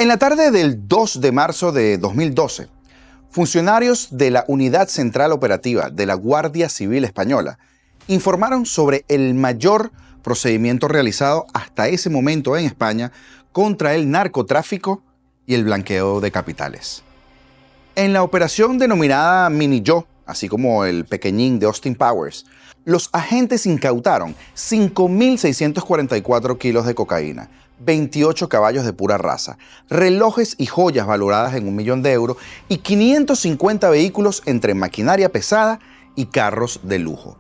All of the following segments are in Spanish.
En la tarde del 2 de marzo de 2012, funcionarios de la Unidad Central Operativa de la Guardia Civil Española informaron sobre el mayor procedimiento realizado hasta ese momento en España contra el narcotráfico y el blanqueo de capitales. En la operación denominada Mini Yo, así como el Pequeñín de Austin Powers, los agentes incautaron 5.644 kilos de cocaína, 28 caballos de pura raza, relojes y joyas valoradas en 1 millón de euros y 550 vehículos entre maquinaria pesada y carros de lujo.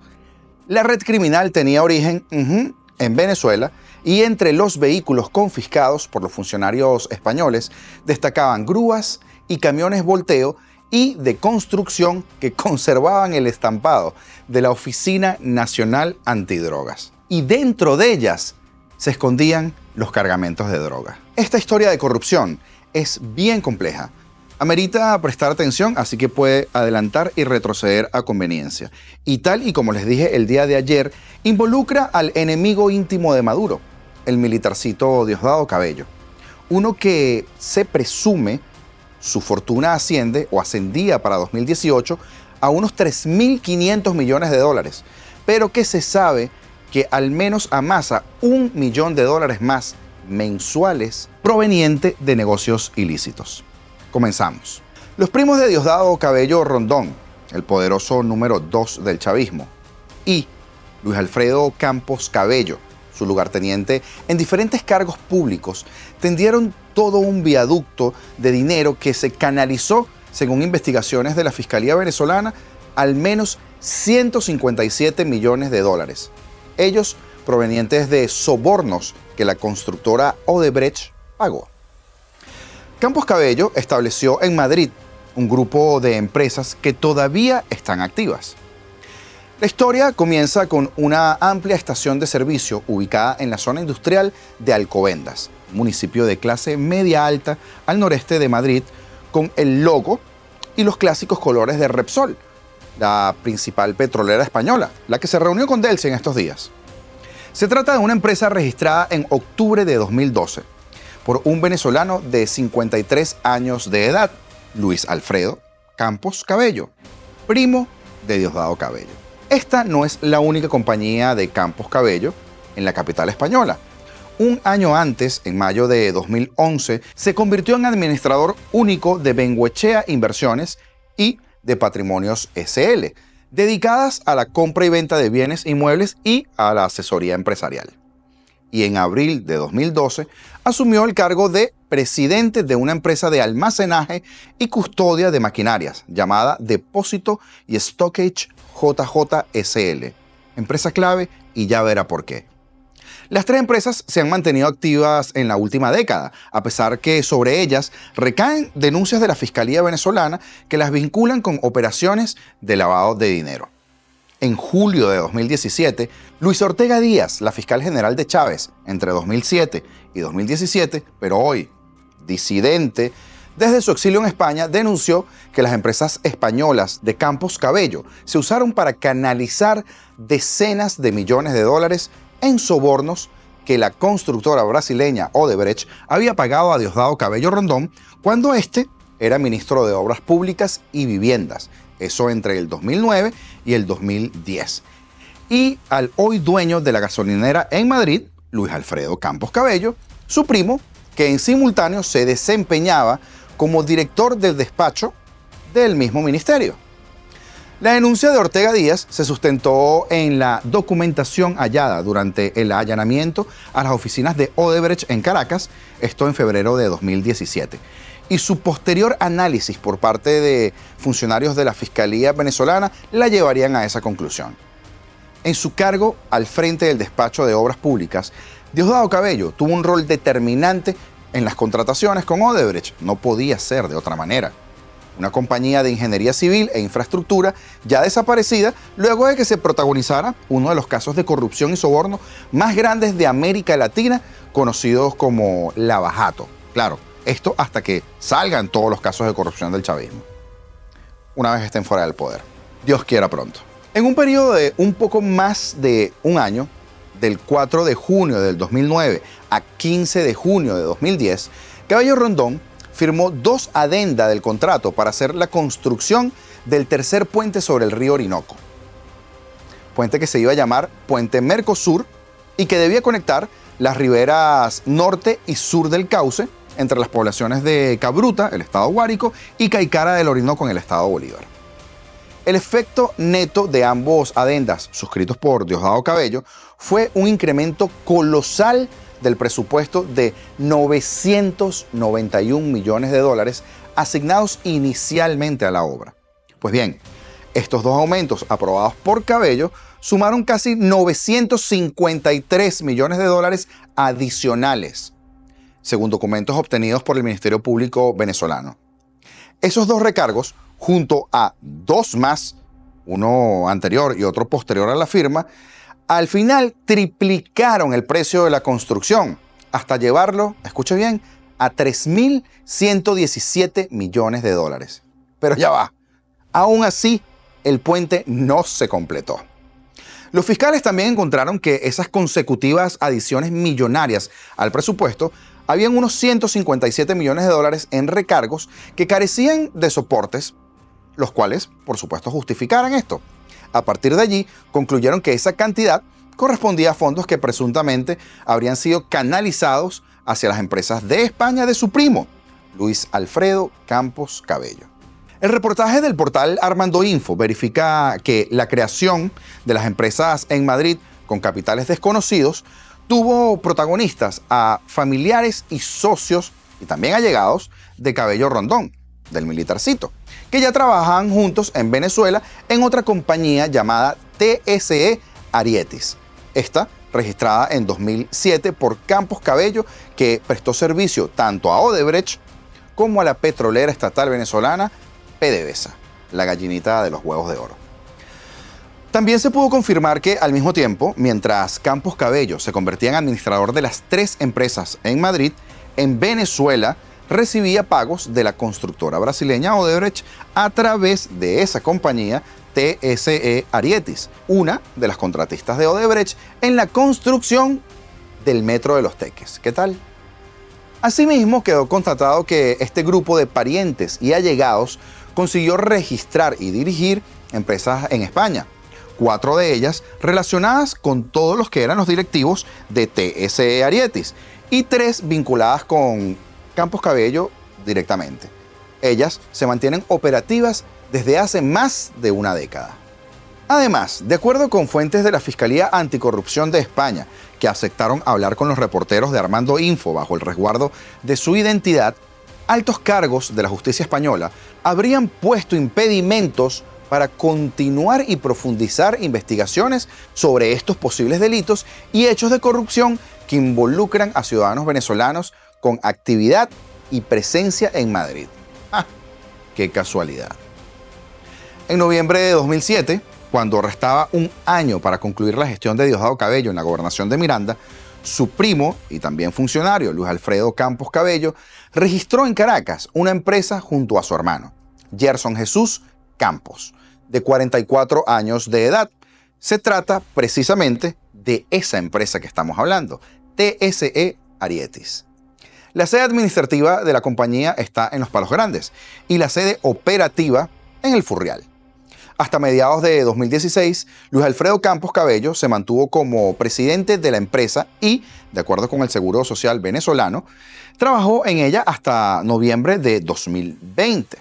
La red criminal tenía origen en Venezuela y entre los vehículos confiscados por los funcionarios españoles destacaban grúas y camiones volteo y de construcción que conservaban el estampado de la Oficina Nacional Antidrogas. Y dentro de ellas se escondían los cargamentos de droga. Esta historia de corrupción es bien compleja. Amerita prestar atención, así que puede adelantar y retroceder a conveniencia. Y tal y como les dije el día de ayer, involucra al enemigo íntimo de Maduro, el militarcito Diosdado Cabello. Uno que se presume su fortuna asciende o ascendía para 2018 a unos 3.500 millones de dólares, pero que se sabe que al menos amasa $1 millón más mensuales proveniente de negocios ilícitos. Comenzamos. Los primos de Diosdado Cabello Rondón, el poderoso número 2 del chavismo, y Luis Alfredo Campos Cabello, su lugarteniente en diferentes cargos públicos, tendieron todo un viaducto de dinero que se canalizó, según investigaciones de la Fiscalía venezolana, al menos 157 millones de dólares. Ellos provenientes de sobornos que la constructora Odebrecht pagó. Campos Cabello estableció en Madrid un grupo de empresas que todavía están activas. La historia comienza con una amplia estación de servicio ubicada en la zona industrial de Alcobendas, municipio de clase media alta al noreste de Madrid, con el logo y los clásicos colores de Repsol, la principal petrolera española, la que se reunió con Delcy en estos días. Se trata de una empresa registrada en octubre de 2012 por un venezolano de 53 años de edad, Luis Alfredo Campos Cabello, primo de Diosdado Cabello. Esta no es la única compañía de Campos Cabello en la capital española. Un año antes, en mayo de 2011, se convirtió en administrador único de Bengoechea Inversiones y de Patrimonios SL, dedicadas a la compra y venta de bienes inmuebles y a la asesoría empresarial. Y en abril de 2012 asumió el cargo de presidente de una empresa de almacenaje y custodia de maquinarias llamada Depósito y Stockage JJSL, empresa clave, y ya verá por qué. Las tres empresas se han mantenido activas en la última década, a pesar que sobre ellas recaen denuncias de la Fiscalía venezolana que las vinculan con operaciones de lavado de dinero. En julio de 2017, Luis Ortega Díaz, la fiscal general de Chávez entre 2007 y 2017, pero hoy disidente, desde su exilio en España, denunció que las empresas españolas de Campos Cabello se usaron para canalizar decenas de millones de dólares en sobornos que la constructora brasileña Odebrecht había pagado a Diosdado Cabello Rondón cuando éste era ministro de Obras Públicas y Viviendas, eso entre el 2009 y el 2010. Y al hoy dueño de la gasolinera en Madrid, Luis Alfredo Campos Cabello, su primo, que en simultáneo se desempeñaba como director del despacho del mismo ministerio. La denuncia de Ortega Díaz se sustentó en la documentación hallada durante el allanamiento a las oficinas de Odebrecht en Caracas, esto en febrero de 2017, y su posterior análisis por parte de funcionarios de la Fiscalía venezolana la llevarían a esa conclusión. En su cargo al frente del despacho de Obras Públicas, Diosdado Cabello tuvo un rol determinante en las contrataciones con Odebrecht. No podía ser de otra manera. Una compañía de ingeniería civil e infraestructura ya desaparecida luego de que se protagonizara uno de los casos de corrupción y soborno más grandes de América Latina, conocidos como Lava-Jato. Claro, esto hasta que salgan todos los casos de corrupción del chavismo, una vez estén fuera del poder. Dios quiera pronto. En un periodo de un poco más de un año, del 4 de junio del 2009 a 15 de junio de 2010, Cabello Rondón firmó 2 adendas del contrato para hacer la construcción del tercer puente sobre el río Orinoco. Puente que se iba a llamar Puente Mercosur y que debía conectar las riberas norte y sur del cauce entre las poblaciones de Cabruta, el estado Guárico, y Caicara del Orinoco en el estado Bolívar. El efecto neto de ambos adendas, suscritos por Diosdado Cabello, fue un incremento colosal del presupuesto de 991 millones de dólares asignados inicialmente a la obra. Pues bien, estos 2 aumentos aprobados por Cabello sumaron casi 953 millones de dólares adicionales, según documentos obtenidos por el Ministerio Público venezolano. Esos 2 recargos, junto a 2 más, uno anterior y otro posterior a la firma, al final triplicaron el precio de la construcción hasta llevarlo, escuche bien, a 3.117 millones de dólares. Pero ya va, aún así el puente no se completó. Los fiscales también encontraron que esas consecutivas adiciones millonarias al presupuesto habían unos 157 millones de dólares en recargos que carecían de soportes, los cuales, por supuesto, justificaran esto. A partir de allí, concluyeron que esa cantidad correspondía a fondos que presuntamente habrían sido canalizados hacia las empresas de España de su primo, Luis Alfredo Campos Cabello. El reportaje del portal Armando Info verifica que la creación de las empresas en Madrid con capitales desconocidos tuvo protagonistas a familiares y socios y también allegados de Cabello Rondón, del militarcito, que ya trabajaban juntos en Venezuela en otra compañía llamada TSE Arietis. Esta registrada en 2007 por Campos Cabello, que prestó servicio tanto a Odebrecht como a la petrolera estatal venezolana PDVSA, la gallinita de los huevos de oro. También se pudo confirmar que al mismo tiempo, mientras Campos Cabello se convertía en administrador de las 3 empresas en Madrid, en Venezuela recibía pagos de la constructora brasileña Odebrecht a través de esa compañía TSE Arietis, una de las contratistas de Odebrecht en la construcción del Metro de los Teques. ¿Qué tal? Asimismo, quedó constatado que este grupo de parientes y allegados consiguió registrar y dirigir empresas en España, 4 de ellas relacionadas con todos los que eran los directivos de TSE Arietis y 3 vinculadas con Campos Cabello directamente. Ellas se mantienen operativas desde hace más de una década. Además, de acuerdo con fuentes de la Fiscalía Anticorrupción de España, que aceptaron hablar con los reporteros de Armando Info bajo el resguardo de su identidad, altos cargos de la justicia española habrían puesto impedimentos para continuar y profundizar investigaciones sobre estos posibles delitos y hechos de corrupción que involucran a ciudadanos venezolanos con actividad y presencia en Madrid. ¡Ah! ¡Qué casualidad! En noviembre de 2007, cuando restaba un año para concluir la gestión de Diosdado Cabello en la gobernación de Miranda, su primo y también funcionario, Luis Alfredo Campos Cabello, registró en Caracas una empresa junto a su hermano, Gerson Jesús Campos, de 44 años de edad. Se trata precisamente de esa empresa que estamos hablando, TSE Arietis. La sede administrativa de la compañía está en Los Palos Grandes y la sede operativa en El Furrial. Hasta mediados de 2016, Luis Alfredo Campos Cabello se mantuvo como presidente de la empresa y, de acuerdo con el Seguro Social venezolano, trabajó en ella hasta noviembre de 2020.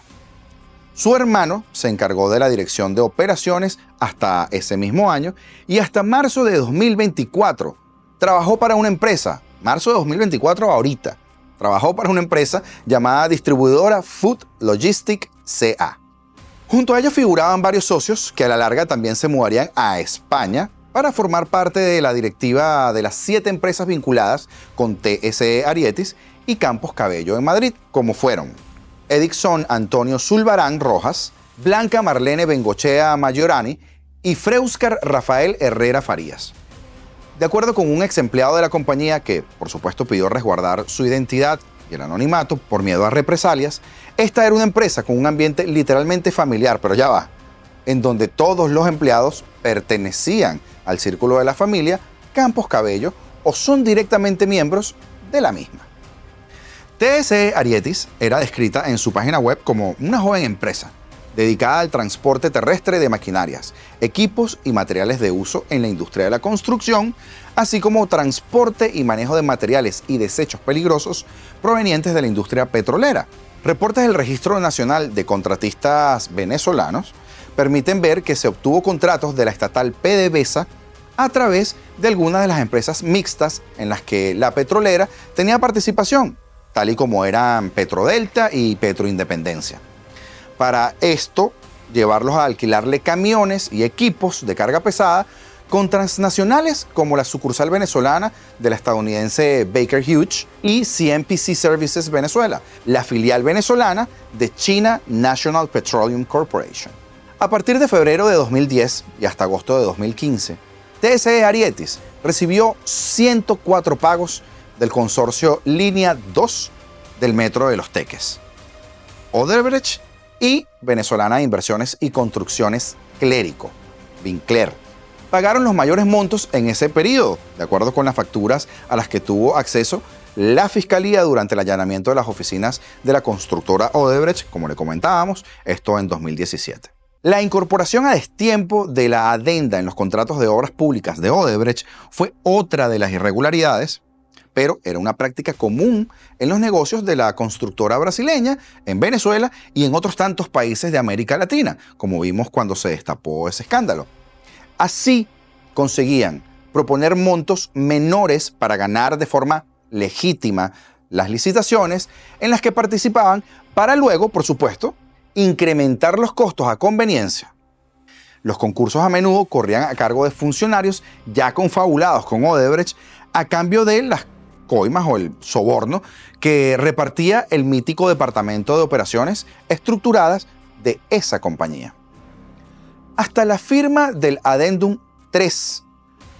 Su hermano se encargó de la dirección de operaciones hasta ese mismo año y hasta marzo de 2024 trabajó para una empresa, marzo de 2024 ahorita, trabajó para una empresa llamada Distribuidora Food Logistic CA. Junto a ellos figuraban varios socios que a la larga también se mudarían a España para formar parte de la directiva de las 7 empresas vinculadas con TSE Arietis y Campos Cabello en Madrid, como fueron Edixon Antonio Zulbarán Rojas, Blanca Marlene Bengochea Mayorani y Freuscar Rafael Herrera Farías. De acuerdo con un ex empleado de la compañía que, por supuesto, pidió resguardar su identidad y el anonimato por miedo a represalias, esta era una empresa con un ambiente literalmente familiar, pero ya va, en donde todos los empleados pertenecían al círculo de la familia Campos Cabello o son directamente miembros de la misma. TSE Arietis era descrita en su página web como una joven empresa dedicada al transporte terrestre de maquinarias, equipos y materiales de uso en la industria de la construcción, así como transporte y manejo de materiales y desechos peligrosos provenientes de la industria petrolera. Reportes del Registro Nacional de Contratistas Venezolanos permiten ver que se obtuvo contratos de la estatal PDVSA a través de algunas de las empresas mixtas en las que la petrolera tenía participación, tal y como eran Petrodelta y Petroindependencia. Para esto, llevarlos a alquilarle camiones y equipos de carga pesada con transnacionales como la sucursal venezolana de la estadounidense Baker Hughes y CNPC Services Venezuela, la filial venezolana de China National Petroleum Corporation. A partir de febrero de 2010 y hasta agosto de 2015, TSE Arietis recibió 104 pagos del consorcio Línea 2 del Metro de Los Teques, Odebrecht y Venezolana de Inversiones y Construcciones Clérico, Vincler. Pagaron los mayores montos en ese periodo, de acuerdo con las facturas a las que tuvo acceso la Fiscalía durante el allanamiento de las oficinas de la constructora Odebrecht, como le comentábamos, esto en 2017. La incorporación a destiempo de la adenda en los contratos de obras públicas de Odebrecht fue otra de las irregularidades, pero era una práctica común en los negocios de la constructora brasileña en Venezuela y en otros tantos países de América Latina, como vimos cuando se destapó ese escándalo. Así conseguían proponer montos menores para ganar de forma legítima las licitaciones en las que participaban para luego, por supuesto, incrementar los costos a conveniencia. Los concursos a menudo corrían a cargo de funcionarios ya confabulados con Odebrecht a cambio de las coimas o el soborno que repartía el mítico Departamento de Operaciones Estructuradas de esa compañía. Hasta la firma del Adendum 3,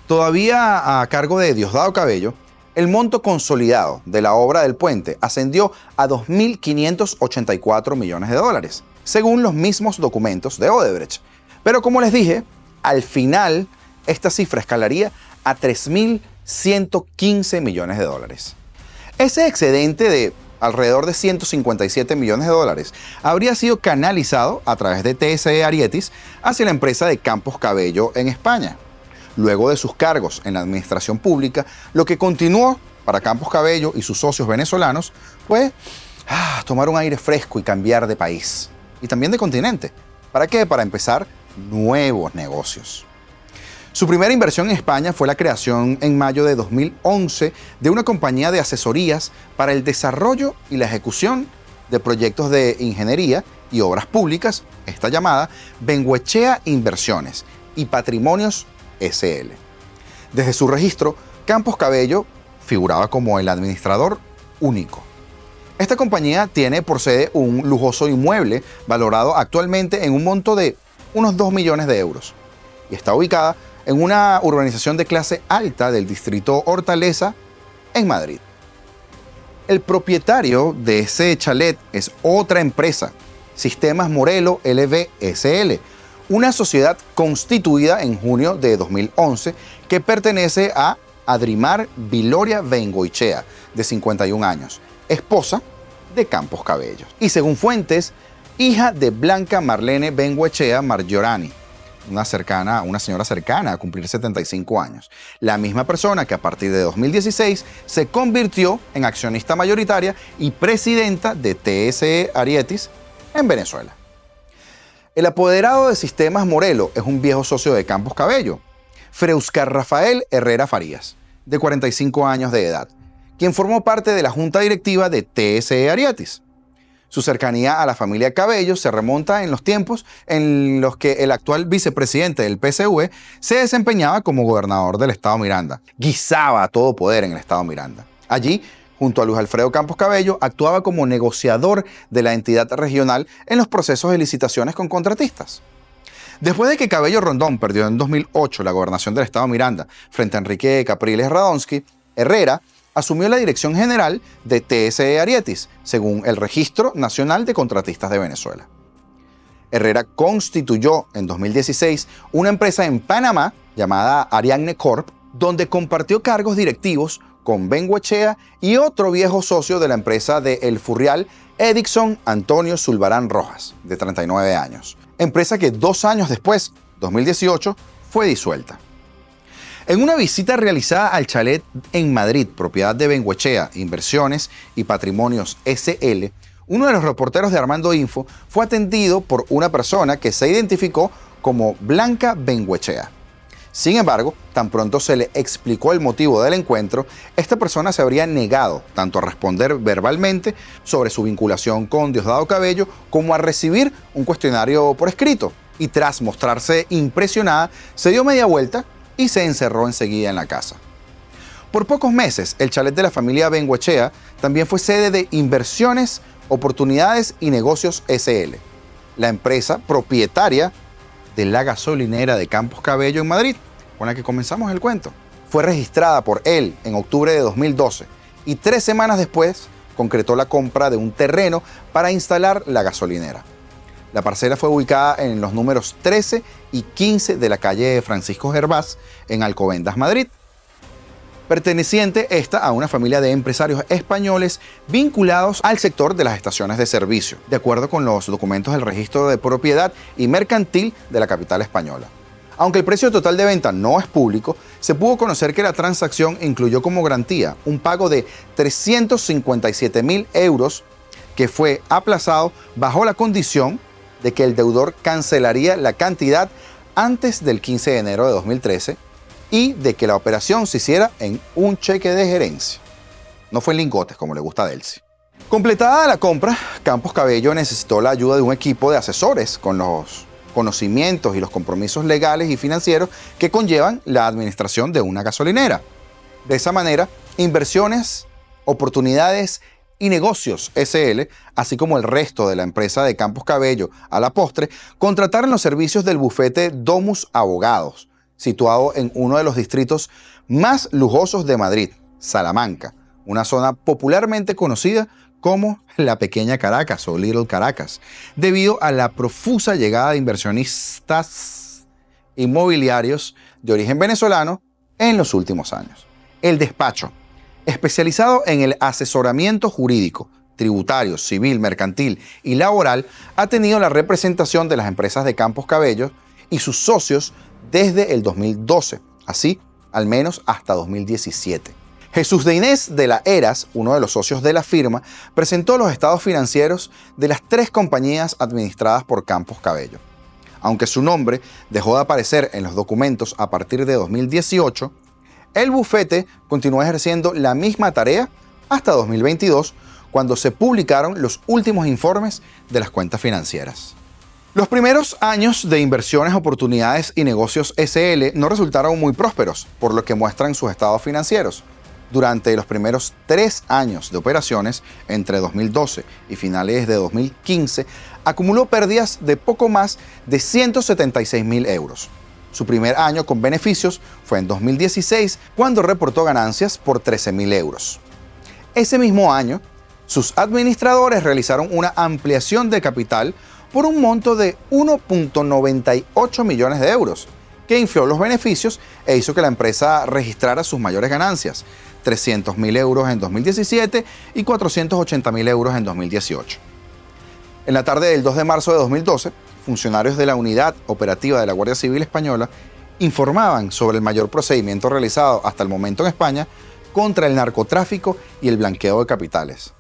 todavía a cargo de Diosdado Cabello, el monto consolidado de la obra del puente ascendió a 2.584 millones de dólares, según los mismos documentos de Odebrecht. Pero como les dije, al final esta cifra escalaría a 3.115 millones de dólares. Ese excedente de alrededor de 157 millones de dólares habría sido canalizado a través de TSE Arietis hacia la empresa de Campos Cabello en España. Luego de sus cargos en la administración pública, lo que continuó para Campos Cabello y sus socios venezolanos fue tomar un aire fresco y cambiar de país. Y también de continente. ¿Para qué? Para empezar nuevos negocios. Su primera inversión en España fue la creación en mayo de 2011 de una compañía de asesorías para el desarrollo y la ejecución de proyectos de ingeniería y obras públicas, esta llamada Bengoechea Inversiones y Patrimonios SL. Desde su registro, Campos Cabello figuraba como el administrador único. Esta compañía tiene por sede un lujoso inmueble valorado actualmente en un monto de unos 2 millones de euros y está ubicada en una urbanización de clase alta del distrito Hortaleza, en Madrid. El propietario de ese chalet es otra empresa, Sistemas Morelo LV SL, una sociedad constituida en junio de 2011 que pertenece a Adrimar Viloria Bengoechea, de 51 años, esposa de Campos Cabello. Y según fuentes, hija de Blanca Marlene Bengoechea Margiorani, una señora cercana a cumplir 75 años. La misma persona que a partir de 2016 se convirtió en accionista mayoritaria y presidenta de TSE Arietis en Venezuela. El apoderado de Sistemas Morelo es un viejo socio de Campos Cabello, Freuscar Rafael Herrera Farías, de 45 años de edad, quien formó parte de la junta directiva de TSE Arietis. Su cercanía a la familia Cabello se remonta en los tiempos en los que el actual vicepresidente del PSV se desempeñaba como gobernador del estado Miranda. Guisaba a todo poder en el estado Miranda. Allí, junto a Luis Alfredo Campos Cabello, actuaba como negociador de la entidad regional en los procesos de licitaciones con contratistas. Después de que Cabello Rondón perdió en 2008 la gobernación del estado Miranda frente a Enrique Capriles Radonsky, Herrera asumió la dirección general de TSE Arietis, según el Registro Nacional de Contratistas de Venezuela. Herrera constituyó en 2016 una empresa en Panamá llamada Ariadne Corp, donde compartió cargos directivos con Bengoechea y otro viejo socio de la empresa de El Furrial, Edison Antonio Zulbarán Rojas, de 39 años. Empresa que 2 años después, 2018, fue disuelta. En una visita realizada al chalet en Madrid, propiedad de Bengoechea, Inversiones y Patrimonios SL, uno de los reporteros de Armando Info fue atendido por una persona que se identificó como Blanca Bengoechea. Sin embargo, tan pronto se le explicó el motivo del encuentro, esta persona se habría negado tanto a responder verbalmente sobre su vinculación con Diosdado Cabello como a recibir un cuestionario por escrito. Y tras mostrarse impresionada, se dio media vuelta y se encerró enseguida en la casa. Por pocos meses, el chalet de la familia Bengoechea también fue sede de Inversiones, Oportunidades y Negocios SL, la empresa propietaria de la gasolinera de Campos Cabello en Madrid, con la que comenzamos el cuento. Fue registrada por él en octubre de 2012 y 3 semanas después concretó la compra de un terreno para instalar la gasolinera. La parcela fue ubicada en los números 13 y 15 de la calle Francisco Gervás, en Alcobendas, Madrid. Perteneciente esta a una familia de empresarios españoles vinculados al sector de las estaciones de servicio, de acuerdo con los documentos del registro de propiedad y mercantil de la capital española. Aunque el precio total de venta no es público, se pudo conocer que la transacción incluyó como garantía un pago de 357.000 euros que fue aplazado bajo la condición de que el deudor cancelaría la cantidad antes del 15 de enero de 2013 y de que la operación se hiciera en un cheque de gerencia. No fue en lingotes, como le gusta a Delcy. Completada la compra, Campos Cabello necesitó la ayuda de un equipo de asesores con los conocimientos y los compromisos legales y financieros que conllevan la administración de una gasolinera. De esa manera, Inversiones, Oportunidades y Negocios SL, así como el resto de la empresa de Campos Cabello a la postre, contrataron los servicios del bufete Domus Abogados, situado en uno de los distritos más lujosos de Madrid, Salamanca, una zona popularmente conocida como la Pequeña Caracas o Little Caracas, debido a la profusa llegada de inversionistas inmobiliarios de origen venezolano en los últimos años. El despacho, especializado en el asesoramiento jurídico, tributario, civil, mercantil y laboral, ha tenido la representación de las empresas de Campos Cabello y sus socios desde el 2012, así al menos hasta 2017. Jesús de Inés de la Heras, uno de los socios de la firma, presentó los estados financieros de las 3 compañías administradas por Campos Cabello. Aunque su nombre dejó de aparecer en los documentos a partir de 2018, el bufete continuó ejerciendo la misma tarea hasta 2022, cuando se publicaron los últimos informes de las cuentas financieras. Los primeros años de Inversiones, Oportunidades y Negocios SL no resultaron muy prósperos, por lo que muestran sus estados financieros. Durante los primeros 3 años de operaciones, entre 2012 y finales de 2015, acumuló pérdidas de poco más de 176.000 euros. Su primer año con beneficios fue en 2016, cuando reportó ganancias por 13.000 euros. Ese mismo año, sus administradores realizaron una ampliación de capital por un monto de 1.98 millones de euros, que infló los beneficios e hizo que la empresa registrara sus mayores ganancias, 300.000 euros en 2017 y 480.000 euros en 2018. En la tarde del 2 de marzo de 2012, funcionarios de la Unidad Operativa de la Guardia Civil Española informaban sobre el mayor procedimiento realizado hasta el momento en España contra el narcotráfico y el blanqueo de capitales.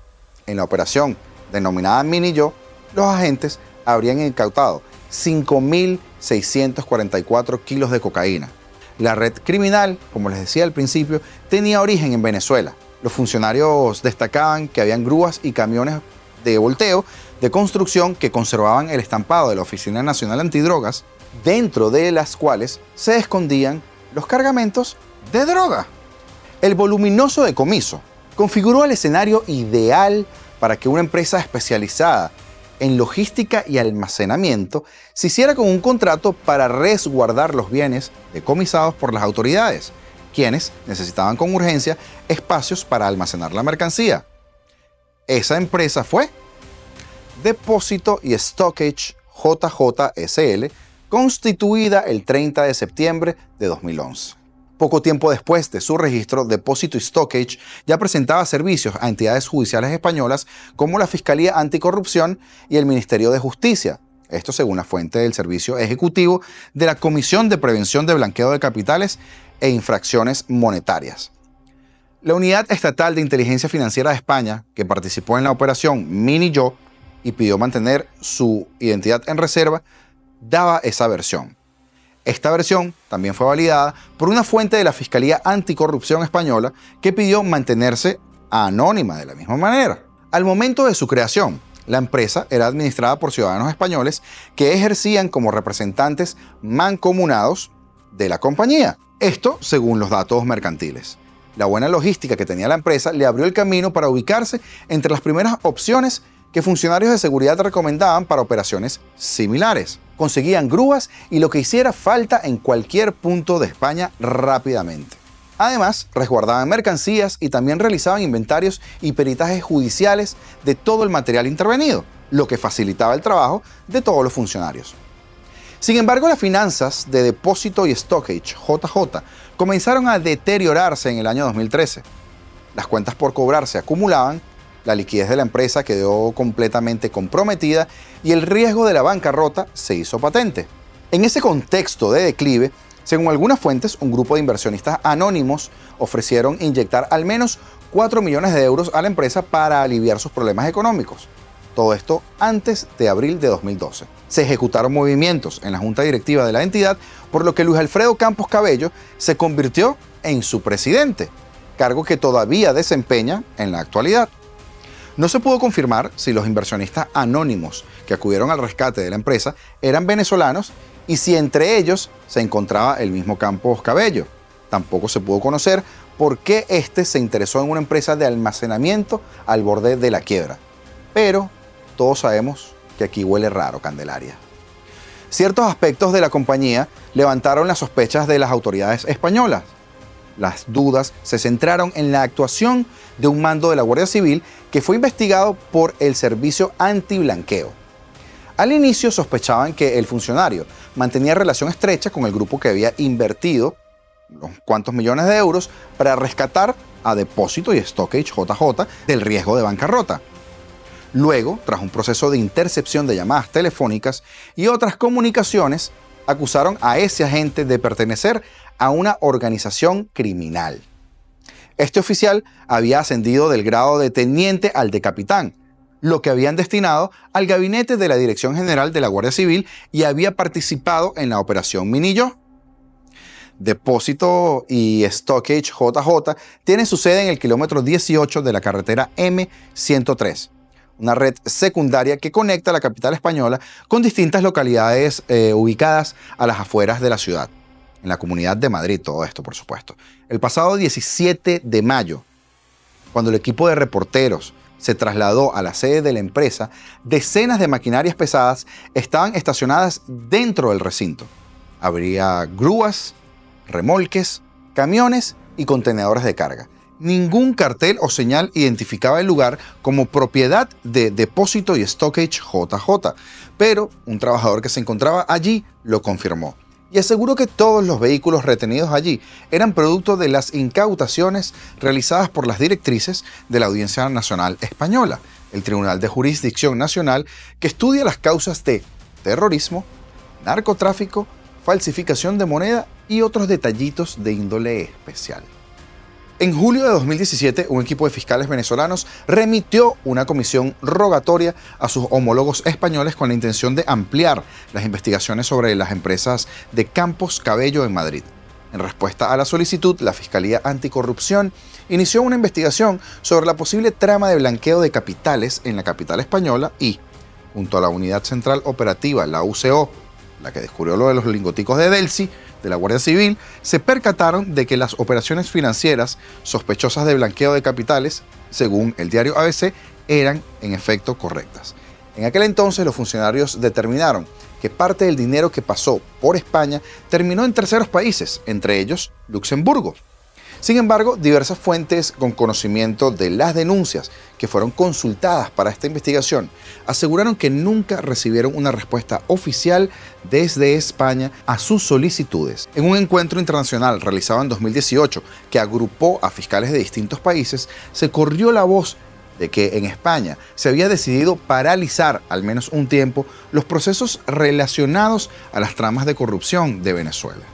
En la operación denominada Minillo, los agentes habrían incautado 5.644 kilos de cocaína. La red criminal, como les decía al principio, tenía origen en Venezuela. Los funcionarios destacaban que habían grúas y camiones de volteo de construcción que conservaban el estampado de la Oficina Nacional Antidrogas, dentro de las cuales se escondían los cargamentos de droga. El voluminoso decomiso configuró el escenario ideal para que una empresa especializada en logística y almacenamiento se hiciera con un contrato para resguardar los bienes decomisados por las autoridades, quienes necesitaban con urgencia espacios para almacenar la mercancía. Esa empresa fue Depósito y Stockage JJ SL, constituida el 30 de septiembre de 2011. Poco tiempo después de su registro, Depository Stockage ya presentaba servicios a entidades judiciales españolas como la Fiscalía Anticorrupción y el Ministerio de Justicia. Esto según la fuente del Servicio Ejecutivo de la Comisión de Prevención de Blanqueo de Capitales e Infracciones Monetarias. La Unidad Estatal de Inteligencia Financiera de España, que participó en la operación Minillo y pidió mantener su identidad en reserva, daba esa versión. Esta versión también fue validada por una fuente de la Fiscalía Anticorrupción Española que pidió mantenerse anónima de la misma manera. Al momento de su creación, la empresa era administrada por ciudadanos españoles que ejercían como representantes mancomunados de la compañía. Esto según los datos mercantiles. La buena logística que tenía la empresa le abrió el camino para ubicarse entre las primeras opciones que funcionarios de seguridad recomendaban para operaciones similares. Conseguían grúas y lo que hiciera falta en cualquier punto de España rápidamente. Además, resguardaban mercancías y también realizaban inventarios y peritajes judiciales de todo el material intervenido, lo que facilitaba el trabajo de todos los funcionarios. Sin embargo, las finanzas de Depository Stockage, JJ, comenzaron a deteriorarse en el año 2013. Las cuentas por cobrar se acumulaban, la liquidez de la empresa quedó completamente comprometida y el riesgo de la bancarrota se hizo patente. En ese contexto de declive, según algunas fuentes, un grupo de inversionistas anónimos ofrecieron inyectar al menos 4 millones de euros a la empresa para aliviar sus problemas económicos. Todo esto antes de abril de 2012. Se ejecutaron movimientos en la junta directiva de la entidad, por lo que Luis Alfredo Campos Cabello se convirtió en su presidente, cargo que todavía desempeña en la actualidad. No se pudo confirmar si los inversionistas anónimos que acudieron al rescate de la empresa eran venezolanos y si entre ellos se encontraba el mismo Campos Cabello. Tampoco se pudo conocer por qué este se interesó en una empresa de almacenamiento al borde de la quiebra. Pero todos sabemos que aquí huele raro, Candelaria. Ciertos aspectos de la compañía levantaron las sospechas de las autoridades españolas. Las dudas se centraron en la actuación de un mando de la Guardia Civil que fue investigado por el Servicio Antiblanqueo. Al inicio sospechaban que el funcionario mantenía relación estrecha con el grupo que había invertido unos cuantos millones de euros para rescatar a Depository Stockage JJ del riesgo de bancarrota. Luego, tras un proceso de intercepción de llamadas telefónicas y otras comunicaciones, acusaron a ese agente de pertenecer a una organización criminal. Este oficial había ascendido del grado de teniente al de capitán, lo que habían destinado al gabinete de la Dirección General de la Guardia Civil y había participado en la operación Minillo. Depósito y Stockage JJ tiene su sede en el kilómetro 18 de la carretera M103, una red secundaria que conecta la capital española con distintas localidades ubicadas a las afueras de la ciudad. En la Comunidad de Madrid, todo esto, por supuesto. El pasado 17 de mayo, cuando el equipo de reporteros se trasladó a la sede de la empresa, decenas de maquinarias pesadas estaban estacionadas dentro del recinto. Habría grúas, remolques, camiones y contenedores de carga. Ningún cartel o señal identificaba el lugar como propiedad de Depository Stockage JJ, pero un trabajador que se encontraba allí lo confirmó y aseguró que todos los vehículos retenidos allí eran producto de las incautaciones realizadas por las directrices de la Audiencia Nacional Española, el Tribunal de Jurisdicción Nacional que estudia las causas de terrorismo, narcotráfico, falsificación de moneda y otros detallitos de índole especial. En julio de 2017, un equipo de fiscales venezolanos remitió una comisión rogatoria a sus homólogos españoles con la intención de ampliar las investigaciones sobre las empresas de Campos Cabello en Madrid. En respuesta a la solicitud, la Fiscalía Anticorrupción inició una investigación sobre la posible trama de blanqueo de capitales en la capital española y, junto a la Unidad Central Operativa, la UCO, la que descubrió lo de los lingoticos de Delcy, de la Guardia Civil, se percataron de que las operaciones financieras sospechosas de blanqueo de capitales, según el diario ABC, eran en efecto correctas. En aquel entonces los funcionarios determinaron que parte del dinero que pasó por España terminó en terceros países, entre ellos Luxemburgo. Sin embargo, diversas fuentes con conocimiento de las denuncias que fueron consultadas para esta investigación aseguraron que nunca recibieron una respuesta oficial desde España a sus solicitudes. En un encuentro internacional realizado en 2018 que agrupó a fiscales de distintos países, se corrió la voz de que en España se había decidido paralizar al menos un tiempo los procesos relacionados a las tramas de corrupción de Venezuela.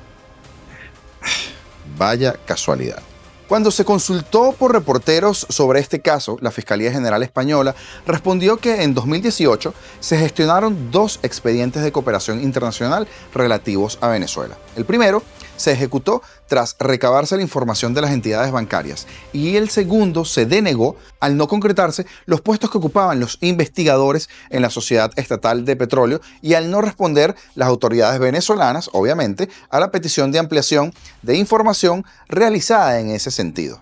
Vaya casualidad. Cuando se consultó por reporteros sobre este caso, la Fiscalía General Española respondió que en 2018 se gestionaron 2 expedientes de cooperación internacional relativos a Venezuela. El primero se ejecutó tras recabarse la información de las entidades bancarias y el segundo se denegó al no concretarse los puestos que ocupaban los investigadores en la Sociedad Estatal de Petróleo y al no responder las autoridades venezolanas, obviamente, a la petición de ampliación de información realizada en ese sentido.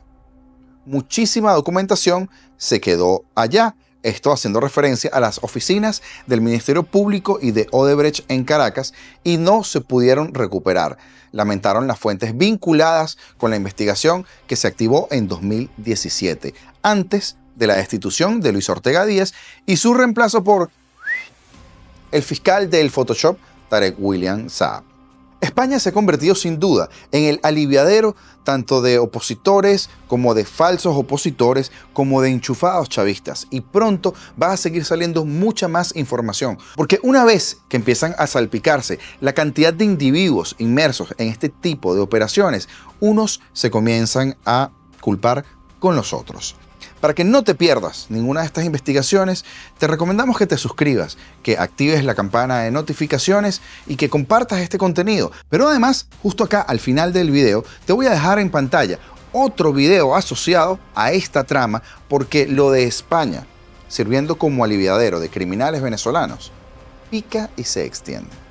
Muchísima documentación se quedó allá. Esto haciendo referencia a las oficinas del Ministerio Público y de Odebrecht en Caracas y no se pudieron recuperar. Lamentaron las fuentes vinculadas con la investigación que se activó en 2017, antes de la destitución de Luis Ortega Díaz y su reemplazo por el fiscal del Photoshop, Tarek William Saab. España se ha convertido sin duda en el aliviadero tanto de opositores como de falsos opositores como de enchufados chavistas y pronto va a seguir saliendo mucha más información porque una vez que empiezan a salpicarse la cantidad de individuos inmersos en este tipo de operaciones, unos se comienzan a culpar con los otros. Para que no te pierdas ninguna de estas investigaciones, te recomendamos que te suscribas, que actives la campana de notificaciones y que compartas este contenido. Pero además, justo acá al final del video, te voy a dejar en pantalla otro video asociado a esta trama porque lo de España, sirviendo como aliviadero de criminales venezolanos, pica y se extiende.